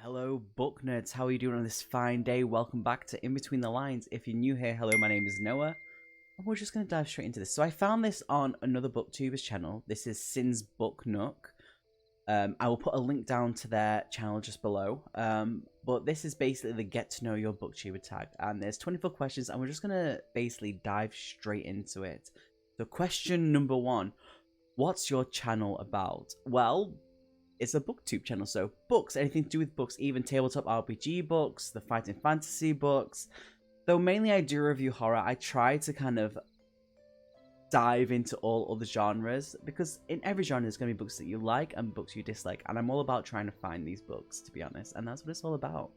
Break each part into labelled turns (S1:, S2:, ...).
S1: Hello, book nerds. How are you doing on this fine day? Welcome back to In Between the Lines. If you're new here, hello, my name is Noah. And we're just going to dive straight into this. So I found this on another booktuber's channel. This is Sin's Book Nook. I will put a link down to their channel just below. But this is basically the get to know your booktuber tag. And there's 24 questions and we're just going to basically dive straight into it. So question number 1. What's your channel about? Well, it's a booktube channel, so books, anything to do with books, even tabletop RPG books, the fighting fantasy books. Though mainly I do review horror, I try to kind of dive into all other genres, because in every genre there's going to be books that you like and books you dislike, and I'm all about trying to find these books, to be honest, and that's what it's all about.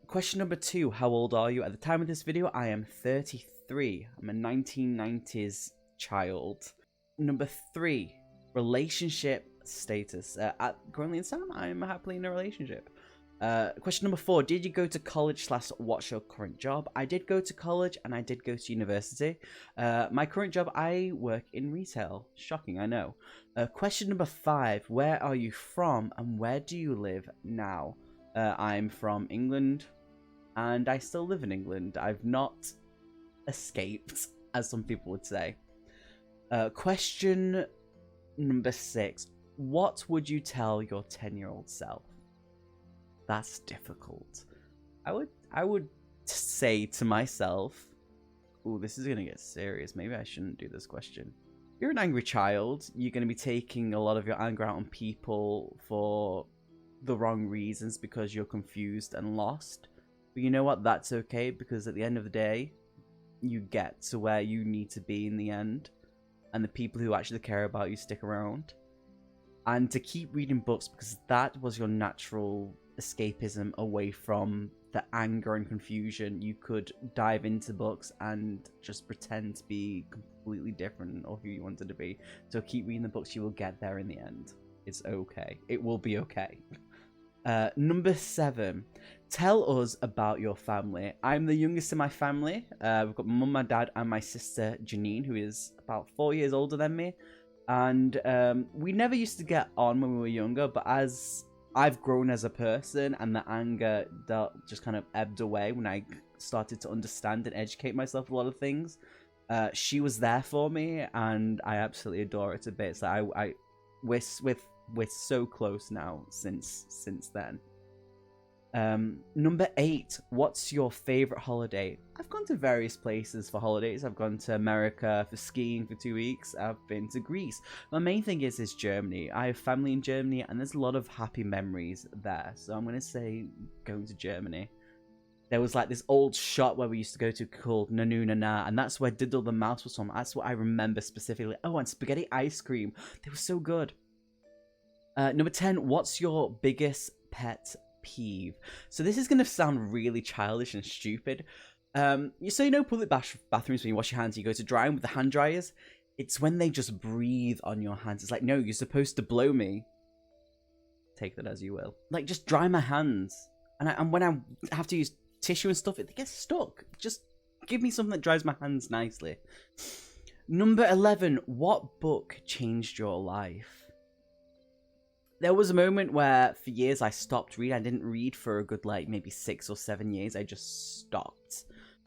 S1: Question number 2, how old are you? At the time of this video, I am 33. I'm a 1990s child. Number 3, relationship status. Currently in Sam, I'm happily in a relationship. Question number 4, did you go to college / what's your current job? I did go to college and I did go to university. My current job, I work in retail. Shocking, I know. Question number 5, where are you from and where do you live now? I'm from England and I still live in England. I've not escaped, as some people would say. Question number 6, what would you tell your 10-year-old self? That's difficult. I would say to myself, ooh, this is gonna get serious. Maybe I shouldn't do this question. You're an angry child. You're gonna be taking a lot of your anger out on people for the wrong reasons because you're confused and lost. But you know what? That's okay, because at the end of the day, you get to where you need to be in the end, and the people who actually care about you stick around. And to keep reading books, because that was your natural escapism away from the anger and confusion. You could dive into books and just pretend to be completely different or who you wanted to be. So keep reading the books, you will get there in the end. It's okay. It will be okay. Number 7, tell us about your family. I'm the youngest in my family. We've got my mum, my dad, and my sister Janine, who is about 4 years older than me. And we never used to get on when we were younger, but as I've grown as a person and the anger just kind of ebbed away when I started to understand and educate myself a lot of things, she was there for me, and I absolutely adore her to bits. We're so close now since then. Number 8, what's your favorite holiday? I've gone to various places for holidays. I've gone to America for skiing for 2 weeks. I've been to Greece. My main thing is Germany. I have family in Germany and there's a lot of happy memories there. So I'm going to say going to Germany. There was like this old shop where we used to go to called Nanu Nana, and that's where Diddle the Mouse was from. That's what I remember specifically. Oh, and spaghetti ice cream. They were so good. Number 10, what's your biggest pet peeve? So this is going to sound really childish and stupid. So you know public bathrooms, when you wash your hands, you go to dry them with the hand dryers. It's when they just breathe on your hands. It's like, no, you're supposed to blow me. Take that as you will. Like, just dry my hands. And when I have to use tissue and stuff, it gets stuck. Just give me something that dries my hands nicely. Number 11, what book changed your life? There was a moment where, for years, I stopped reading. I didn't read for a good, like, maybe 6 or 7 years. I just stopped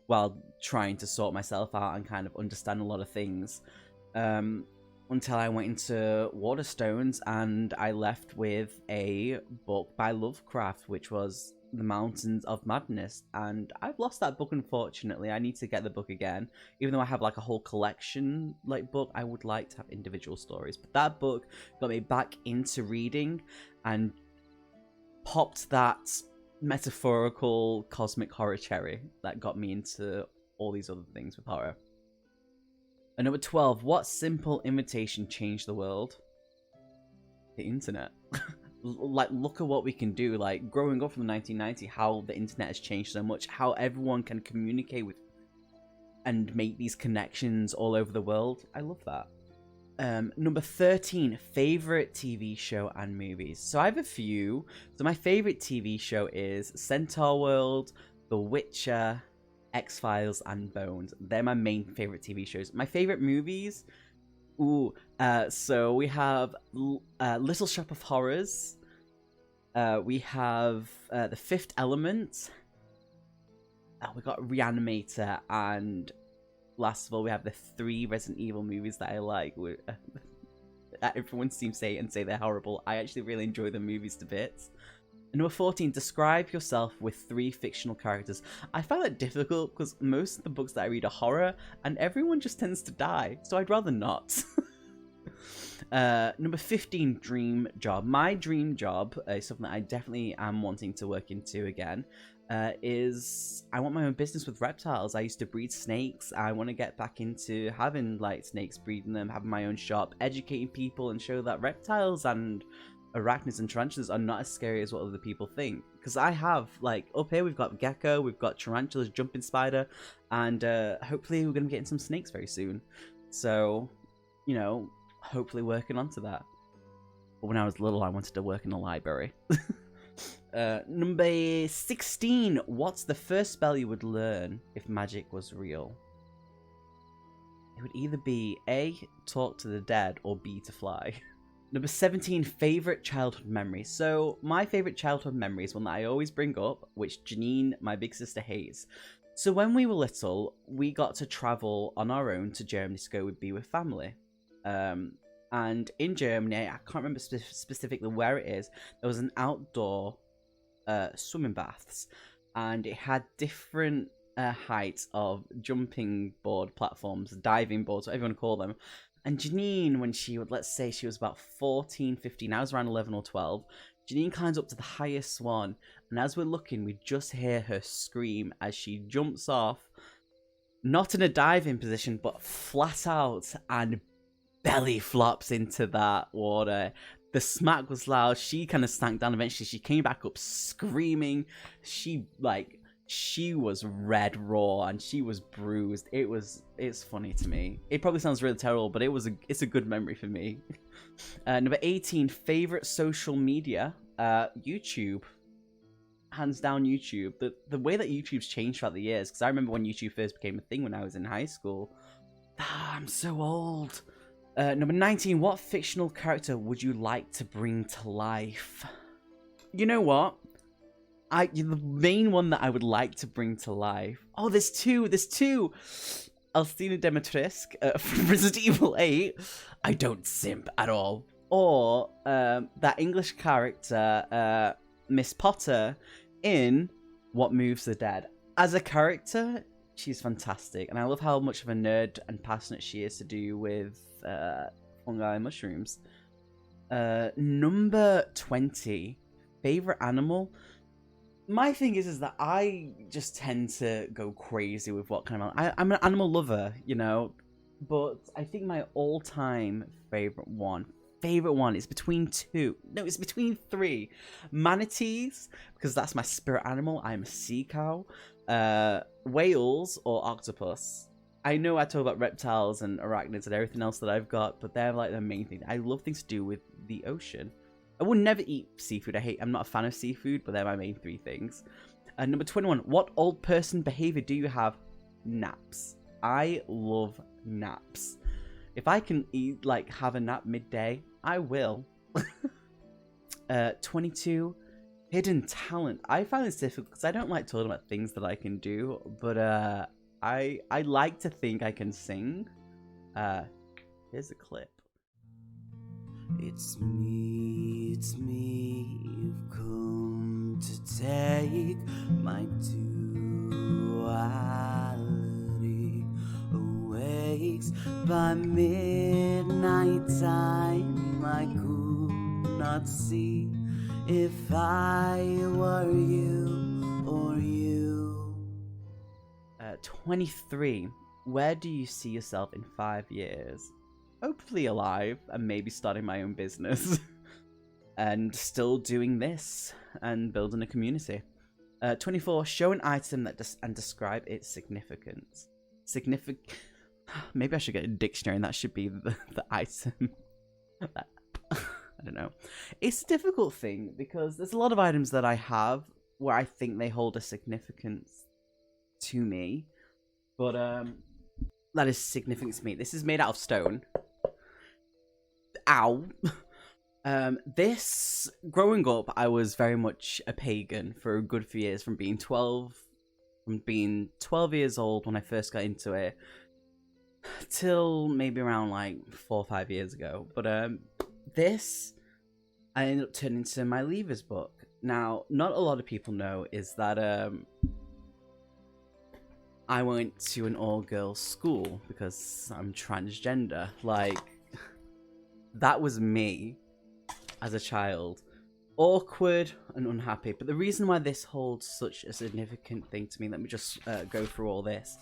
S1: while trying to sort myself out and kind of understand a lot of things. Until I went into Waterstones and I left with a book by Lovecraft, which was The Mountains of Madness. And I've lost that book, unfortunately. I need to get the book again. Even though I have like a whole collection like book, I would like to have individual stories. But that book got me back into reading and popped that metaphorical cosmic horror cherry that got me into all these other things with horror. And number 12, what simple invitation changed the world? The internet. Like, look at what we can do. Like, growing up from the 1990s, how the internet has changed so much, how everyone can communicate with and make these connections all over the world. I love that. Number 13, favorite TV show and movies. So I have a few. So my favorite TV show is Centaur World, The Witcher, X-Files, and Bones. They're my main favorite TV shows. My favorite movies, so we have Little Shop of Horrors, We have The Fifth Element. We got Reanimator, and last of all, we have the 3 Resident Evil movies that I like. Everyone seems to say they're horrible. I actually really enjoy the movies to bits. And number 14, describe yourself with 3 fictional characters. I found that difficult because most of the books that I read are horror, and everyone just tends to die, so I'd rather not. Number 15, dream job. My dream job is something that I definitely am wanting to work into again. Is I want my own business with reptiles. I used to breed snakes. I want to get back into having like snakes, breeding them, having my own shop, educating people, and show that reptiles and arachnids and tarantulas are not as scary as what other people think. Because I have, like, up here we've got gecko, we've got tarantulas, jumping spider, and hopefully we're going to be getting some snakes very soon. So, you know, hopefully working onto that. But when I was little, I wanted to work in a library. Number 16. What's the first spell you would learn if magic was real? It would either be A, talk to the dead, or B, to fly. Number 17. Favorite childhood memory. So my favorite childhood memory is one that I always bring up, which Janine, my big sister, hates. So when we were little, we got to travel on our own to Germany to go be with family. And in Germany, I can't remember specifically where it is, there was an outdoor swimming baths, and it had different heights of jumping board platforms, diving boards, whatever you want to call them. And Janine, when she would, let's say she was about 14, 15, I was around 11 or 12, Janine climbs up to the highest one, and as we're looking, we just hear her scream as she jumps off, not in a diving position, but flat out, and belly flops into that water. The smack was loud. She kind of sank down. Eventually, she came back up screaming. She was red raw and she was bruised. It's funny to me. It probably sounds really terrible, but it's a good memory for me. Number 18, favorite social media. YouTube. Hands down YouTube. The way that YouTube's changed throughout the years, because I remember when YouTube first became a thing when I was in high school. I'm so old. Number 19, what fictional character would you like to bring to life? You know what? The main one that I would like to bring to life. Oh, there's two. Alcina Demetresque from Resident Evil 8. I don't simp at all. Or that English character, Miss Potter, in What Moves the Dead. As a character, she's fantastic, and I love how much of a nerd and passionate she is to do with fungi and mushrooms. Number 20, favorite animal. My thing is that I just tend to go crazy with what kind of animal. I'm an animal lover, you know, but I think my all-time favorite one is between 2. No, it's between 3. Manatees, because that's my spirit animal. I'm a sea cow. Whales or octopus. I know I talk about reptiles and arachnids and everything else that I've got, but they're like the main thing. I love things to do with the ocean. I would never eat seafood. I'm not a fan of seafood, but they're my main 3 things. Number 21, what old person behavior do you have? Naps. I love naps. If I can have a nap midday, I will. 22, hidden talent. I find this difficult because I don't like talking about things that I can do, but I like to think I can sing. Here's a clip. It's me, you've come to take my duality. Awakes by midnight time, I could not see if I were you or you. 23, where do you see yourself in 5 years? Hopefully alive and maybe starting my own business and still doing this and building a community. 24, show an item that and describe its significance. Maybe I should get a dictionary and that should be the item. I don't know. It's a difficult thing because there's a lot of items that I have where I think they hold a significance to me, but that is significant to me. This is made out of stone. Ow. This growing up, I was very much a pagan for a good few years, from being 12 years old when I first got into it, till maybe around like 4 or 5 years ago. But this I ended up turning into my Leavers book. Now, not a lot of people know is that I went to an all-girls school because I'm transgender. Like, that was me as a child. Awkward and unhappy. But the reason why this holds such a significant thing to me, let me just go through all this,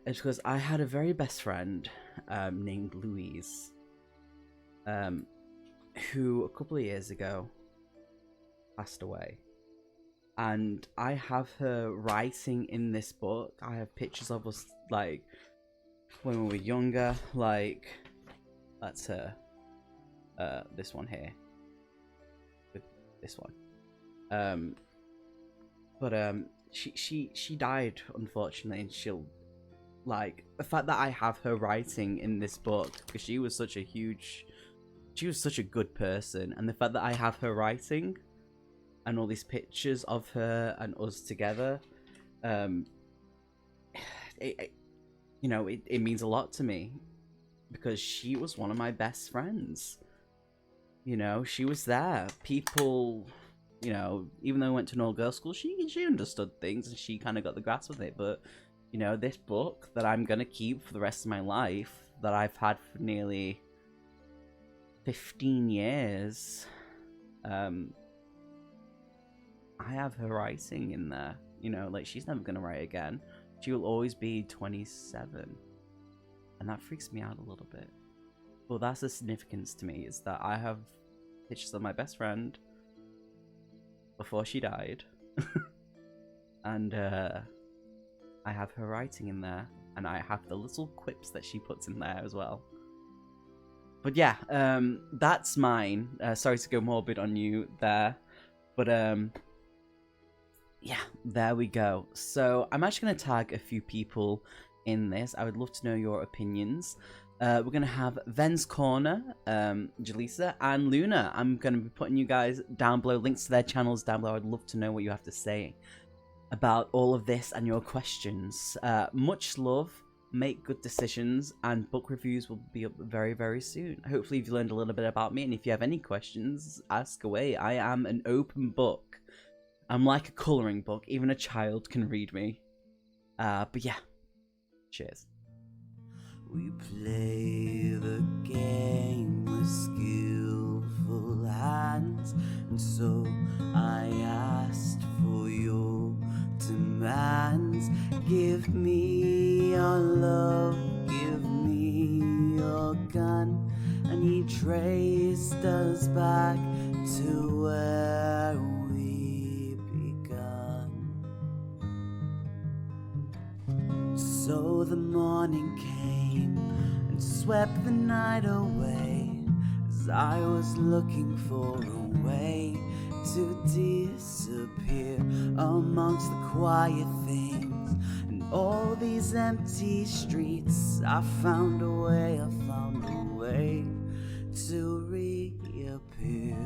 S1: is because I had a very best friend named Louise, who a couple of years ago passed away. And I have her writing in this book. I have pictures of us, like, when we were younger. Like, that's her. This one here. With this one. She died, unfortunately, and she'll, like, the fact that I have her writing in this book, because she was such a good person, and the fact that I have her writing and all these pictures of her and us together, it means a lot to me, because she was one of my best friends. You know, she was there. People, you know, even though I went to an all-girls school, she understood things and she kind of got the grasp of it. But, you know, this book that I'm going to keep for the rest of my life, that I've had for nearly 15 years, I have her writing in there. You know, like, she's never going to write again. She will always be 27. And that freaks me out a little bit. Well, that's the significance to me, is that I have pictures of my best friend before she died. And I have her writing in there. And I have the little quips that she puts in there as well. But yeah, that's mine. Sorry to go morbid on you there. But yeah, there we go. So I'm actually going to tag a few people in this. I would love to know your opinions. We're going to have Ven's Corner, Jaleesa, and Luna. I'm going to be putting you guys down below, links to their channels down below. I'd love to know what you have to say about all of this and your questions. Much love, make good decisions, and book reviews will be up very, very soon. Hopefully you've learned a little bit about me, and if you have any questions, ask away. I am an open book. I'm like a colouring book. Even a child can read me. But yeah, cheers.
S2: We play the game with skillful hands, and so I asked for your demands. Give me your love, give me your gun, and he traced us back to where we begun. So the morning came and swept the night away, as I was looking for a way to disappear amongst the quiet things and all these empty streets. I found a way to reappear.